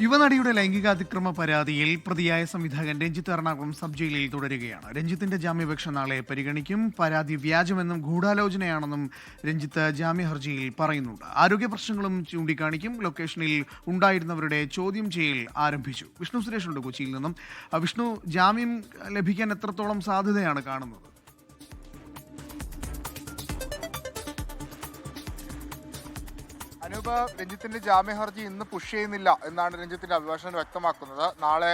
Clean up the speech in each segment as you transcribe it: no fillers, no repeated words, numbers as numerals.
യുവനടിയുടെ ലൈംഗികാതിക്രമ പരാതിയിൽ പ്രതിയായ സംവിധായകൻ രഞ്ജിത്ത് എറണാകുളം സബ് ജയിലിൽ തുടരുകയാണ്. രഞ്ജിത്തിന്റെ ജാമ്യാപേക്ഷ നാളെ പരിഗണിക്കും. പരാതി വ്യാജമെന്നും ഗൂഢാലോചനയാണെന്നും രഞ്ജിത്ത് ജാമ്യ ഹർജിയിൽ പറയുന്നുണ്ട്. ആരോഗ്യ പ്രശ്നങ്ങളും ചൂണ്ടിക്കാണിക്കും. ലൊക്കേഷനിൽ ഉണ്ടായിരുന്നവരുടെ ചോദ്യം ചെയ്യൽ ആരംഭിച്ചു. വിഷ്ണു സുരേഷ് ഉണ്ട് കൊച്ചിയിൽ നിന്നും. വിഷ്ണു, ജാമ്യം ലഭിക്കാൻ എത്രത്തോളം സാധ്യതയാണ് കാണുന്നത്? അനൂപ്, രഞ്ജിത്തിന്റെ ജാമ്യ ഹർജി ഇന്ന് പുഷ് ചെയ്യുന്നില്ല എന്നാണ് രഞ്ജിത്തിന്റെ അഭിഭാഷകൻ വ്യക്തമാക്കുന്നത്. നാളെ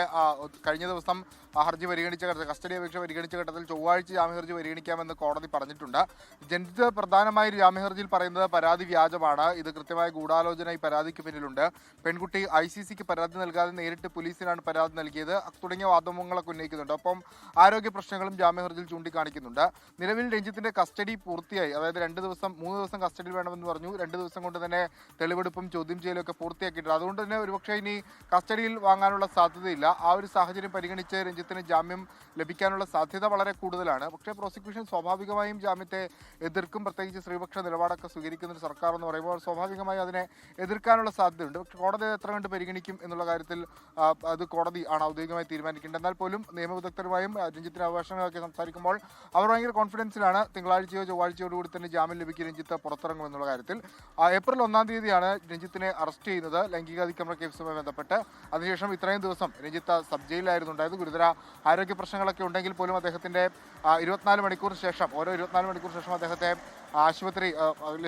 കഴിഞ്ഞ ദിവസം ഹർജി പരിഗണിച്ച ഘട്ടത്തിൽ, കസ്റ്റഡി അപേക്ഷ പരിഗണിച്ച ഘട്ടത്തിൽ ചൊവ്വാഴ്ച ജാമ്യ ഹർജി പരിഗണിക്കാമെന്ന് കോടതി പറഞ്ഞിട്ടുണ്ട്. രഞ്ജിത്ത് പ്രധാനമായി ജാമ്യ ഹർജിയിൽ പറയുന്നത് പരാതി വ്യാജമാണ്, ഇത് കൃത്യമായ ഗൂഢാലോചന ഈ പരാതിക്ക് പിന്നിലുണ്ട്, പെൺകുട്ടി ICCക്ക് പരാതി നൽകാതെ നേരിട്ട് പോലീസിനാണ് പരാതി നൽകിയത് തുടങ്ങിയ വാദമുഖങ്ങളൊക്കെ ഉന്നയിക്കുന്നുണ്ട്. ഒപ്പം ആരോഗ്യ പ്രശ്നങ്ങളും ജാമ്യ ഹർജിയിൽ ചൂണ്ടിക്കാണിക്കുന്നുണ്ട്. നിലവിൽ രഞ്ജിത്തിന്റെ കസ്റ്റഡി പൂർത്തിയായി, അതായത് 3 ദിവസം കസ്റ്റഡിയിൽ വേണമെന്ന് പറഞ്ഞു. 2 ദിവസം കൊണ്ട് തന്നെ തെളിവെടുപ്പും ചോദ്യം ചെയ്യലും ഒക്കെ പൂർത്തിയാക്കിയിട്ടുണ്ട്. അതുകൊണ്ട് തന്നെ ഒരുപക്ഷെ ഇനി കസ്റ്റഡിയിൽ വാങ്ങാനുള്ള സാധ്യതയില്ല. ആ ഒരു സാഹചര്യം പരിഗണിച്ച് രഞ്ജിത്തിന് ജാമ്യം ലഭിക്കാനുള്ള സാധ്യത വളരെ കൂടുതലാണ്. പക്ഷേ പ്രോസിക്യൂഷൻ സ്വാഭാവികമായും ജാമ്യത്തെ എതിർക്കും. പ്രത്യേകിച്ച് സ്ത്രീപക്ഷ നിലപാടൊക്കെ സ്വീകരിക്കുന്ന ഒരു സർക്കാർ എന്ന് പറയുമ്പോൾ സ്വാഭാവികമായി അതിനെ എതിർക്കാനുള്ള സാധ്യതയുണ്ട്. പക്ഷേ കോടതി എത്ര കണ്ട് പരിഗണിക്കും എന്നുള്ള കാര്യത്തിൽ അത് കോടതി ആണ് ഔദ്യോഗികമായി തീരുമാനിക്കേണ്ടത്. എന്നാൽ പോലും നിയമവിദഗ്ധരുമായും രഞ്ജിത്തിന്റെ അഭിഭാഷകരുമൊക്കെ സംസാരിക്കുമ്പോൾ അവർ ഭയങ്കര കോൺഫിഡൻസിലാണ് ചൊവ്വാഴ്ചയോ ചൊവ്വാഴ്ചയോടുകൂടി തന്നെ ജാമ്യം ലഭിക്കും, രഞ്ജിത്ത് പുറത്തിറങ്ങും എന്നുള്ള കാര്യത്തിൽ. ഏപ്രിൽ 1-ാം തീയതിയാണ് രഞ്ജിത്തിനെ അറസ്റ്റ് ചെയ്യുന്നത് ലൈംഗികാതിക്രമ കേസുമായി ബന്ധപ്പെട്ട്. അതിനുശേഷം ഇത്രയും ദിവസം രഞ്ജിത്ത് സബ് ജയിലിലായിരുന്നു ഉണ്ടായത്. ഗുരുതര ആരോഗ്യ പ്രശ്നങ്ങളൊക്കെ ഉണ്ടെങ്കിൽ പോലും അദ്ദേഹത്തിന്റെ 24 മണിക്കൂർ ശേഷം അദ്ദേഹത്തെ ആശുപത്രി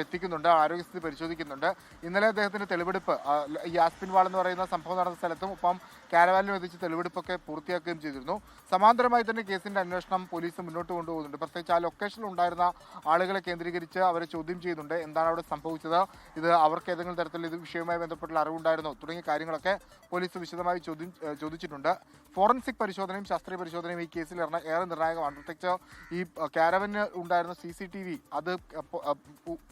എത്തിക്കുന്നുണ്ട്, ആരോഗ്യസ്ഥിതി പരിശോധിക്കുന്നുണ്ട്. ഇന്നലെ അദ്ദേഹത്തിന്റെ തെളിവെടുപ്പ് ഈ ആസ്പിൻ വാൾ എന്ന് പറയുന്ന സംഭവം നടന്ന സ്ഥലത്തും ഒപ്പം കാരവാനിലും എത്തിച്ച് തെളിവെടുപ്പൊക്കെ പൂർത്തിയാക്കുകയും ചെയ്തിരുന്നു. സമാന്തരമായി തന്നെ കേസിന്റെ അന്വേഷണം പോലീസ് മുന്നോട്ട് കൊണ്ടുപോകുന്നുണ്ട്. പ്രത്യേകിച്ച് ആ ലൊക്കേഷനിൽ ഉണ്ടായിരുന്ന ആളുകളെ കേന്ദ്രീകരിച്ച് അവരെ ചോദ്യം ചെയ്യുന്നുണ്ട്. എന്താണ് അവിടെ സംഭവിച്ചത്, ഇത് അവർക്ക് ഏതെങ്കിലും തരത്തിൽ ഇത് വിഷയവുമായി ബന്ധപ്പെട്ടുള്ള അറിവുണ്ടായിരുന്നോ തുടങ്ങിയ കാര്യങ്ങളൊക്കെ പോലീസ് വിശദമായി ചോദിച്ചിട്ടുണ്ട്. ഫോറൻസിക് പരിശോധനയും ശാസ്ത്രീയ പരിശോധനയും ഈ കേസിൽ ഏറെ നിർണായകമാണ്. പ്രത്യേകിച്ച് ഈ കാരവന് ഉണ്ടായിരുന്ന CCTV, അത്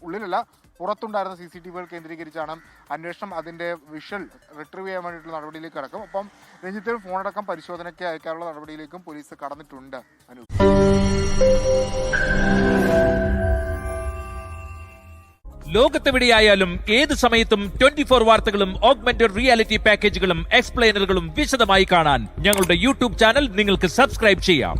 ഉള്ളിലല്ല പുറത്തുണ്ടായിരുന്ന CCTVകൾ കേന്ദ്രീകരിച്ചാണ് അന്വേഷണം. അതിന്റെ വിഷ്വൽ റിട്രീവ് ചെയ്യാൻ വേണ്ടിയിട്ടുള്ള നടപടിയിലേക്ക് കടക്കും. ഒപ്പം രഞ്ജിത്തിന് ഫോണടക്കം പരിശോധനയ്ക്ക് അയക്കാനുള്ള നടപടിയിലേക്കും പോലീസ് കടന്നിട്ടുണ്ട്. ലോകത്തെവിടെയായാലും ഏത് സമയത്തും 24 വാർത്തകളും ഓഗ്മെന്റഡ് റിയാലിറ്റി പാക്കേജുകളും എക്സ്പ്ലെയിനറുകളും വിശദമായി കാണാൻ ഞങ്ങളുടെ YouTube ചാനൽ നിങ്ങൾക്ക് സബ്സ്ക്രൈബ് ചെയ്യാം.